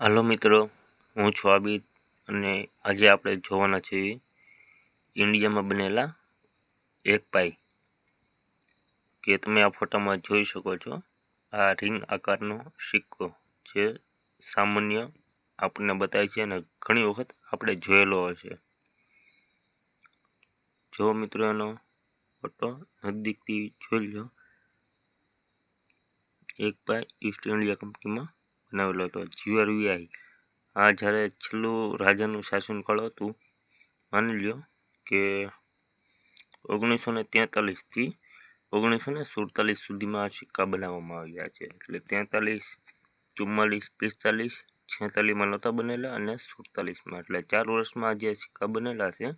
હાલો મિત્રો, હું છું આબિદ અને આજે આપણે જોવાના છીએ ઇન્ડિયામાં બનેલા એક પાઈ કે તમે આ ફોટામાં જોઈ શકો છો. આ રિંગ આકારનો સિક્કો જે સામાન્ય આપણને બતાવે છે અને ઘણી વખત આપણે જોયેલો હશે. જો મિત્રો એનો ફોટો નજીકથી જોઈ લો. એક પાઈ ઈસ્ટ ઇન્ડિયા કંપનીમાં બનાવેલો હતો. GRVI આ જ્યારે છેલ્લું રાજાનું શાસનકાળ હતું, માની લ્યો કે 1943થી 1947 સુધીમાં આ સિક્કા બનાવવામાં આવ્યા છે. એટલે 43, 44, 45, 46માં નહોતા બનેલા અને 47માં, એટલે 4 વર્ષમાં જે સિક્કા બનેલા છે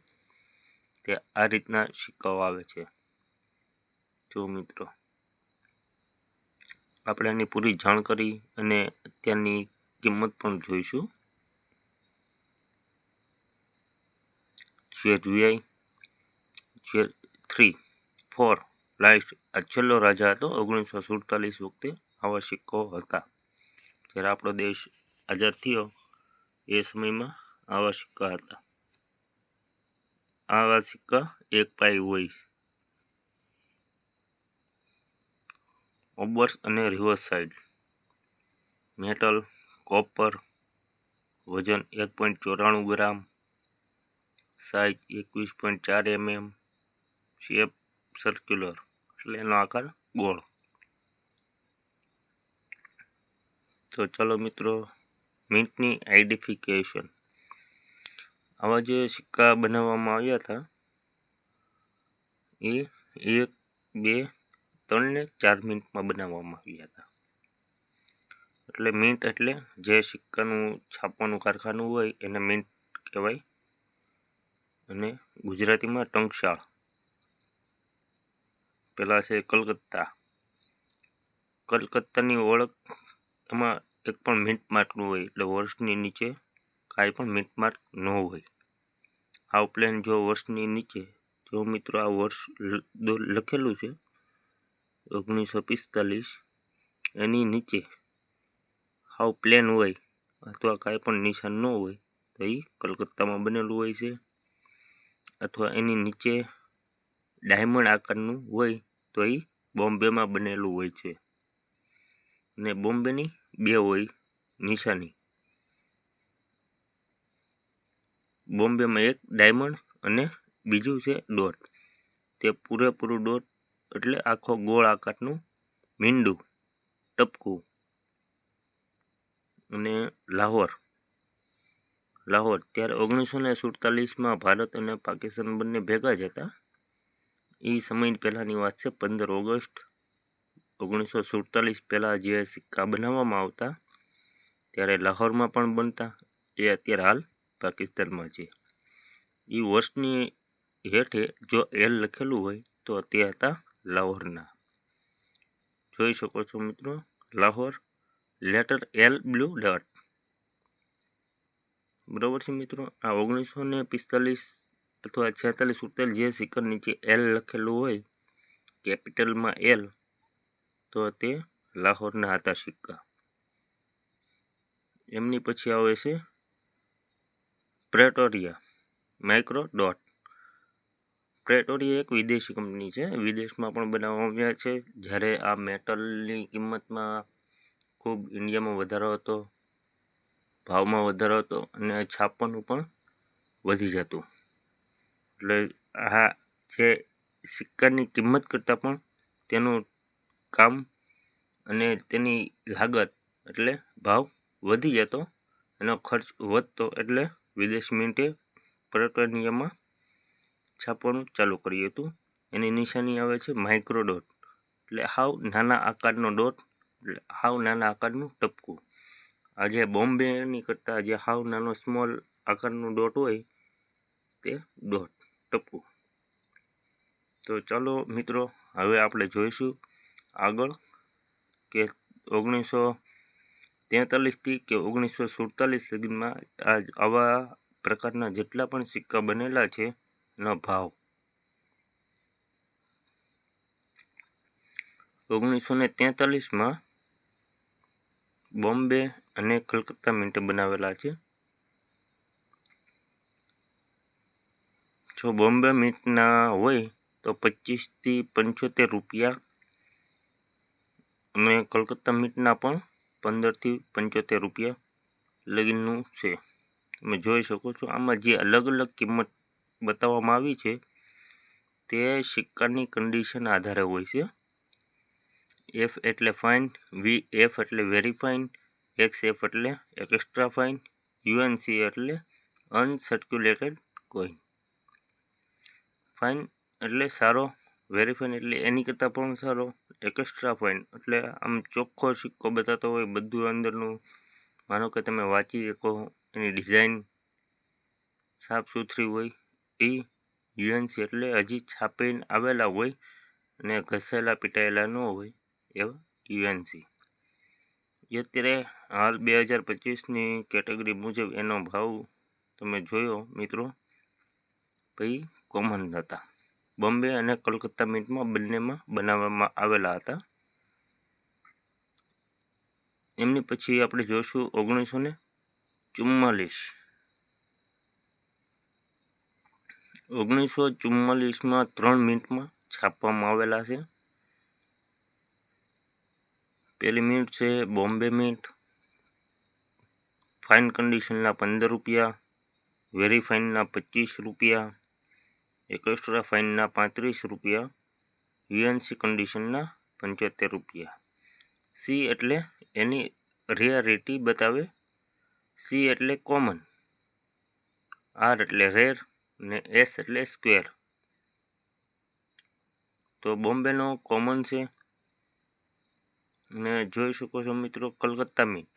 તે આ રીતના સિક્કાઓ આવે છે. જો મિત્રો, આપણે એની પૂરી જાણકારી અને અત્યારની કિંમત પણ જોઈશું. GRVI 3, 4 લાસ્ટ આ છેલ્લો રાજા હતો. 1947 વખતે આવા સિક્કો હતા. જ્યારે આપણો દેશ આઝાદ થયો એ સમયમાં આવા સિક્કા હતા. આવા સિક્કા એક પાઈ હોય. ઓબર્સ અને રિવર્સ સાઇડ, મેટલ, કોપર, વજન 1.94 ગ્રામ, સાઇઝ 21.4 mm, શેપ સર્ક્યુલર, એટલે એનો આકાર ગોળ. તો ચાલો મિત્રો, મિન્ટની આઈડેન્ટિફિકેશન. આવા જે સિક્કા બનાવવામાં આવ્યા હતા એ 1, 2, 3 ને 4 મિનિટમાં બનાવવામાં આવ્યા હતા. એટલે મિન્ટ એટલે જે સિક્કાનું છાપવાનું કારખાનું હોય એને મિન્ટ કહેવાય, અને ગુજરાતીમાં ટંકશાળ. પેલા છે કલકત્તા. કલકત્તાની ઓળખ એમાં એક પણ મિન્ટ માર્ક ન હોય, એટલે વર્ષની નીચે કાંઈ પણ મિન્ટ માર્ક ન હોય. આ પ્લેન જો વર્ષની નીચે, જો મિત્રો આ વર્ષ લખેલું છે 1945, એની નીચે હાવ પ્લેન હોય અથવા કાંઈ પણ નિશાન ન હોય તો એ કલકત્તામાં બનેલું હોય છે. અથવા એની નીચે ડાયમંડ આકારનું હોય તો એ બોમ્બેમાં બનેલું હોય છે. અને બોમ્બેની 2 હોય નિશાની. બોમ્બેમાં એક ડાયમંડ અને બીજું છે ડોટ. તે પૂરેપૂરું ડોટ એટલે આખો ગોળ આકારનું મીંડું ટપકું. અને લાહોર ત્યારે 1947માં ભારત અને પાકિસ્તાન બંને ભેગા જ હતા. એ સમય પહેલાંની વાત છે. 15 ઓગસ્ટ 1947 પહેલાં જે સિક્કા બનાવવામાં આવતા ત્યારે લાહોરમાં પણ બનતા. એ અત્યારે હાલ પાકિસ્તાનમાં છે. એ વર્ષની હેઠે જો એલ લખેલું હોય તો તે હતા લાહોરના. જોઈ શકો છો મિત્રો, Lahore, letter L, blue dot. બરાબર છે મિત્રો. આ 1945 અથવા 46, 47 જે સિક્કા નીચે એલ લખેલું હોય, કેપિટલમાં એલ, તો તે લાહોરના હતા સિક્કા. એમની પછી આવે છે પ્રેટોરિયા માઇક્રો ડોટ. પ્રેટોરિયા એક વિદેશી કંપની છે, વિદેશમાં પણ બનાવવામાં આવ્યા છે. જ્યારે આ મેટલની કિંમતમાં ખૂબ ઇન્ડિયામાં વધારો હતો, ભાવમાં વધારો હતો અને છાપવાનું પણ વધી જતું. એટલે આ જે સિક્કાની કિંમત કરતાં પણ તેનું કામ અને તેની લાગત એટલે ભાવ વધી જતો, એનો ખર્ચ વધતો. એટલે વિદેશ મિન્ટે પ્રેટોરિયામાં છાપવાનું ચાલુ કર્યું હતું. એની નિશાની આવે છે માઇક્રો ડોટ, એટલે હાવ નાના આકારનો ડોટ, એટલે હાવ નાના આકારનું ટપકું. આ જે બોમ્બેની કરતાં જે હાવ નાનો સ્મોલ આકારનો ડોટ હોય તે ડોટ ટપકું. તો ચાલો મિત્રો, હવે આપણે જોઈશું આગળ કે 1943થી કે 1947 સુધીમાં આવા પ્રકારના જેટલા પણ સિક્કા બનેલા છે એનો ભાવ. 1943માં બોમ્બે અને કલકત્તા મિન્ટે બનાવેલા છે. જો બોમ્બે મિન્ટના હોય તો 25થી 75 રૂપિયા અને કલકત્તા મિન્ટના પણ 15થી 75 રૂપિયા લગીનનું છે. તમે જોઈ શકો છો આમાં જે અલગ અલગ કિંમત બતાવવામાં આવી છે તે સિક્કાની કન્ડિશન આધારે હોય છે. એફ એટલે ફાઇન, વીએફ એટલે વેરી ફાઇન, એક્સએફ એટલે એક્સ્ટ્રા ફાઇન, યુએનસી એટલે અનસર્ક્યુલેટેડ કોઈન. ફાઇન એટલે સારો, વેરી ફાઇન એટલે એની કરતાં પણ સારો, એક્સ્ટ્રા ફાઇન એટલે આમ ચોખ્ખો સિક્કો બતાતો હોય બધું અંદરનું, માનો કે તમે વાંચી શકો, એની ડિઝાઇન સાફ સુથરી હોય એ યુએનસી એટલે હજી છાપીને આવેલા હોય અને ઘસેલા પીટાયેલા ન હોય એવા યુએનસી. એ અત્યારે હાલ 2025ની કેટેગરી મુજબ એનો ભાવ તમે જોયો મિત્રો, ભાઈ કોમન હતા. બોમ્બે અને કલકત્તા મિન્ટમાં બંનેમાં બનાવવામાં આવેલા હતા. એમની પછી આપણે જોઈશું 1944. 1944માં 3 મિનિટમાં છાપવામાં આવેલા છે. પહેલી મિનિટ છે બોમ્બે મિન્ટ, ફાઇન કન્ડિશનના 15 રૂપિયા, વેરી ફાઇનના 25 રૂપિયા, એક્સ્ટ્રા ફાઇનના 35 રૂપિયા, યુએનસી કન્ડિશનના 75 રૂપિયા. સી એટલે એની રેરિટી બતાવે, સી એટલે કોમન, આર એટલે રેર ને એસ એટલે સ્ક્વેર. તો બોમ્બેનો કોમન છે. અને જોઈ શકો છો મિત્રો કલકત્તા મિન્ટ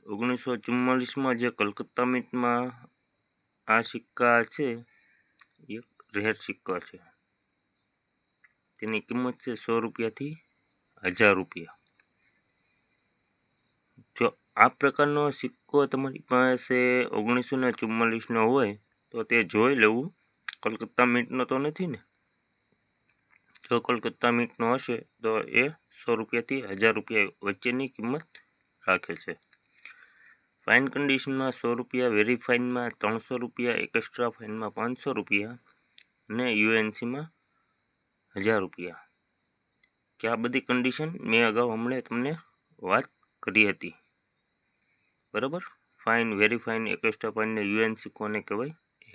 1944માં જે કલકત્તા મિન્ટમાં આ સિક્કા છે એ રેર સિક્કા છે. તેની કિંમત છે 100 રૂપિયાથી 1000 રૂપિયા. જો આ પ્રકારનો સિક્કો તમારી પાસે 1944નો હોય તો તે જોઈ લેવું. કલકત્તા મિન્ટનો તો નથી ને? જો કલકત્તા મિન્ટનો હશે તો એ 100 રૂપિયાથી 1000 રૂપિયા વચ્ચેની કિંમત રાખે છે. ફાઇન કન્ડિશનમાં 100 રૂપિયા, વેરી ફાઇનમાં 300 રૂપિયા, એક્સ્ટ્રા ફાઇનમાં 500 રૂપિયા અને યુએનસીમાં 1000 રૂપિયા. કે આ બધી કન્ડિશન મેં અગાઉ હમણાં તમને વાત કરી હતી. બરાબર, fine, very fine, extra fine ને યુએનસી કોને કહેવાય એ.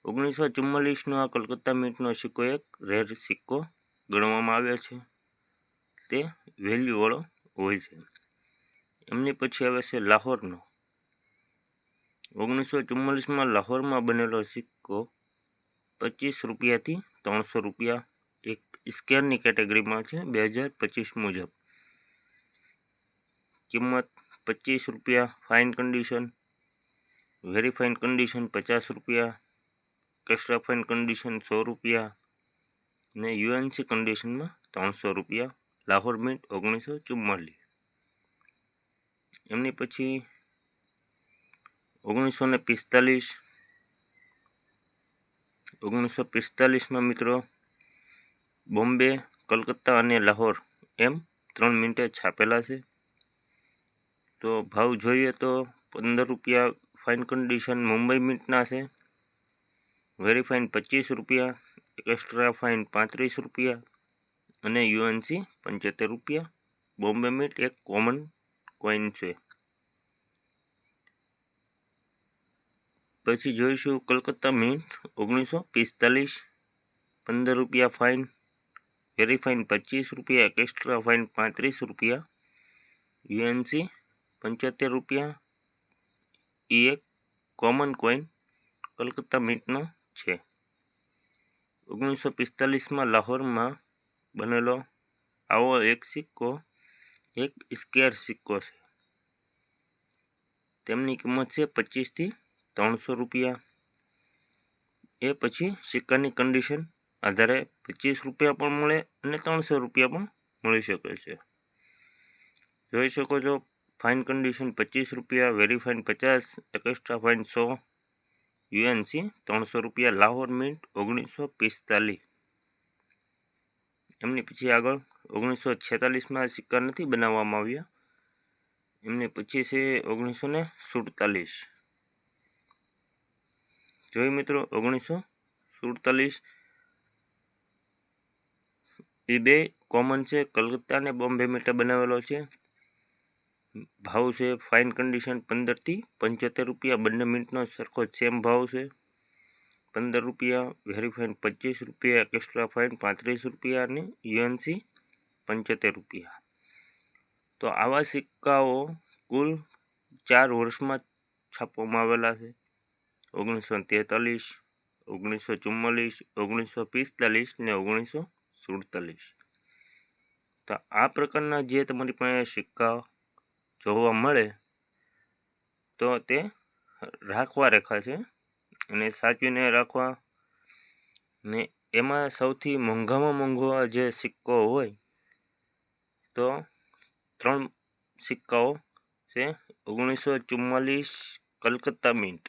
1944નો આ કલકત્તા મિન્ટનો સિક્કો એક રેર સિક્કો ગણવામાં આવ્યો છે. તે વેલ્યુવાળો હોય છે. એમની પછી આવે છે લાહોરનો. 1944માં લાહોરમાં બનેલો સિક્કો 25 રૂપિયાથી 300 રૂપિયા એક સ્કેરની કેટેગરીમાં છે 2025 મુજબ. કિંમત 25 રૂપિયા, fine condition, very fine condition 50 રૂપિયા, એક્સ્ટ્રા ફાઇન કન્ડિશન 100 રૂપિયા ને યુએનસી કન્ડિશનમાં 300 રૂપિયા. લાહોર મિન્ટ 1944. એમની પછી 1945. 1945માં મિત્રો બોમ્બે, કલકત્તા અને લાહોર એમ 3 મિનિટે છાપેલા છે. તો ભાવ જોઈએ તો 15 રૂપિયા ફાઇન કન્ડિશન મુંબઈ મિન્ટના છે, વેરી ફાઇન 25 રૂપિયા, એક્સ્ટ્રા ફાઇન 35 રૂપિયા અને યુએનસી 75 રૂપિયા. બોમ્બે મિન્ટ એક કોમન કોઈન છે. પછી જોઈશું કલકત્તા મિન્ટ 1945. 15 રૂપિયા ફાઇન, વેરી ફાઇન 25 રૂપિયા, એક્સ્ટ્રા ફાઇન 35 રૂપિયા, યુએનસી 75 રૂપિયા. એ એક કોમન કોઈન કલકત્તા મિન્ટનો છે. 1945માં લાહોરમાં બનેલો આવો એક સિક્કો એક સ્કેર સિક્કો છે. તેમની કિંમત છે 25થી 300 રૂપિયા. એ પછી સિક્કાની કન્ડિશન આધારે 25 રૂપિયા પણ મળે અને 300 રૂપિયા પણ મળી શકે છે. જોઈ શકો છો ફાઇન કન્ડિશન 25 રૂપિયા, very fine 50, extra fine 100, UNC 300 રૂપિયા. લાહોર મિન્ટ 1945. એમની પછી આગળ 1946માં સિક્કા નથી બનાવવામાં આવ્યા. એમની પછી છે 1947. જોઈ મિત્રો 1947 એ બે કોમન છે. કલકત્તા અને બોમ્બે મીટર બનાવેલો છે. ભાવ છે ફાઇન કન્ડિશન 15 થી 75 રૂપિયા. બંને મિન્ટનો સરખો સેમ ભાવ છે 15 રૂપિયા. વેરીફાઇન 25 રૂપિયા. એક્સ્ટ્રા ફાઇન 35 રૂપિયા અને યુએનસી 75 રૂપિયા. તો આવા સિક્કાઓ કુલ 4 વર્ષમાં છાપવામાં આવેલા છે. 1943, 1944, 1945 ને 1947. તો આ પ્રકારના જે તમારી પાસે સિક્કા જોવા મળે તો તે રાખવા રેખા છે અને સાચવીને રાખવા. ને એમાં સૌથી મોંઘામાં મોંઘો જે સિક્કો હોય તો 3 સિક્કાઓ છે. 1944 કલકત્તા મિન્ટ,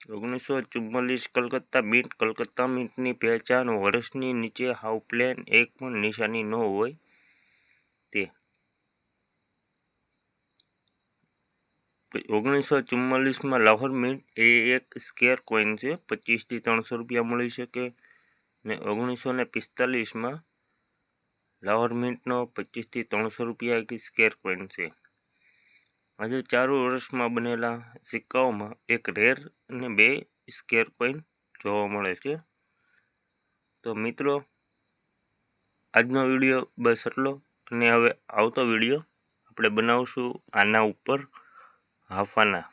1944 કલકત્તા મિન્ટ. કલકત્તા મિન્ટની પહેચાન વર્ષની નીચે હાવ પ્લેન એક પણ નિશાની ન હોય તે. 1944માં લાહોર મિન્ટ એ એક સ્કેર કોઈન છે. 25 થી 300 રૂપિયા મળી શકે. ને 1945માં લાહોર મિન્ટનો 25 થી 300 રૂપિયા એક સ્કેર કોઈન છે. આજે 4 વર્ષમાં બનેલા સિક્કાઓમાં એક રેર અને 2 સ્કેર કોઈન જોવા મળે છે. તો મિત્રો આજનો વિડીયો બસ એટલો. અને હવે આવતો વિડીયો આપણે બનાવશું આના ઉપર હાફ આના,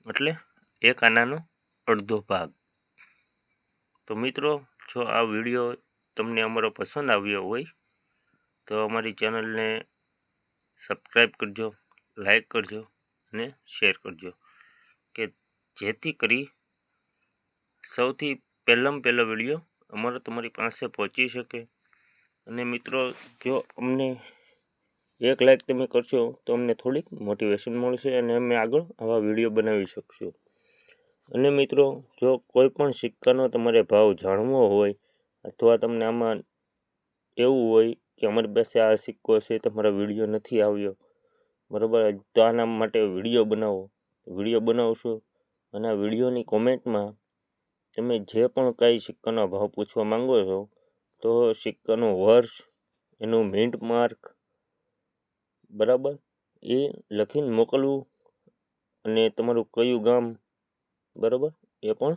એટલે 1 આનાનો અડધો ભાગ. તો મિત્રો જો આ વિડીયો તમને અમારો પસંદ આવ્યો હોય તો અમારી ચેનલને સબસ્ક્રાઈબ કરજો, લાઈક કરજો અને શેર કરજો કે જેથી કરી સૌથી પહેલાં વિડીયો અમારો તમારી પાસે પહોંચી શકે. અને મિત્રો જો અમને 1 લાઈક તમે કરશો તો અમને થોડીક મોટિવેશન મળશે અને અમે આગળ આવા વિડીયો બનાવી શકશું. અને મિત્રો જો કોઈ પણ સિક્કાનો તમારે ભાવ જાણવો હોય અથવા તમને આમાં એવું હોય કે અમારી પાસે આ સિક્કો છે તમારો વિડીયો નથી આવ્યો, બરાબર, તો આના માટે વિડીયો બનાવશો. અને આ વિડીયોની કોમેન્ટમાં તમે જે પણ કાંઈ સિક્કાનો ભાવ પૂછવા માંગો છો તો સિક્કાનું વર્ષ, એનું મિન્ટ માર્ક, બરાબર, એ લખીને મોકલવું. અને તમારું કયું ગામ, બરાબર, એ પણ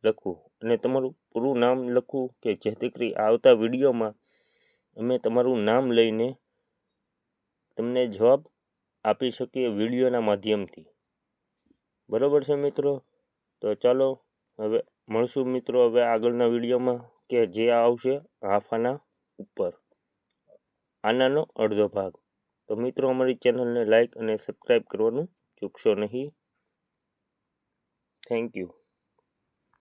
લખવું. અને તમારું પૂરું નામ લખવું કે જેથી કરી આવતા વિડીયોમાં અમે તમારું નામ લઈને તમને જવાબ આપી શકીએ વિડીયોના માધ્યમથી. બરાબર છે મિત્રો. તો ચાલો હવે મળશું મિત્રો હવે આગળના વિડીયોમાં કે જે આવશે હાફ આના ઉપર, આનાનો અડધો ભાગ. તો મિત્રો અમારી ચેનલને લાઈક અને સબસ્ક્રાઈબ કરવાનું ચૂકશો નહીં. Thank you.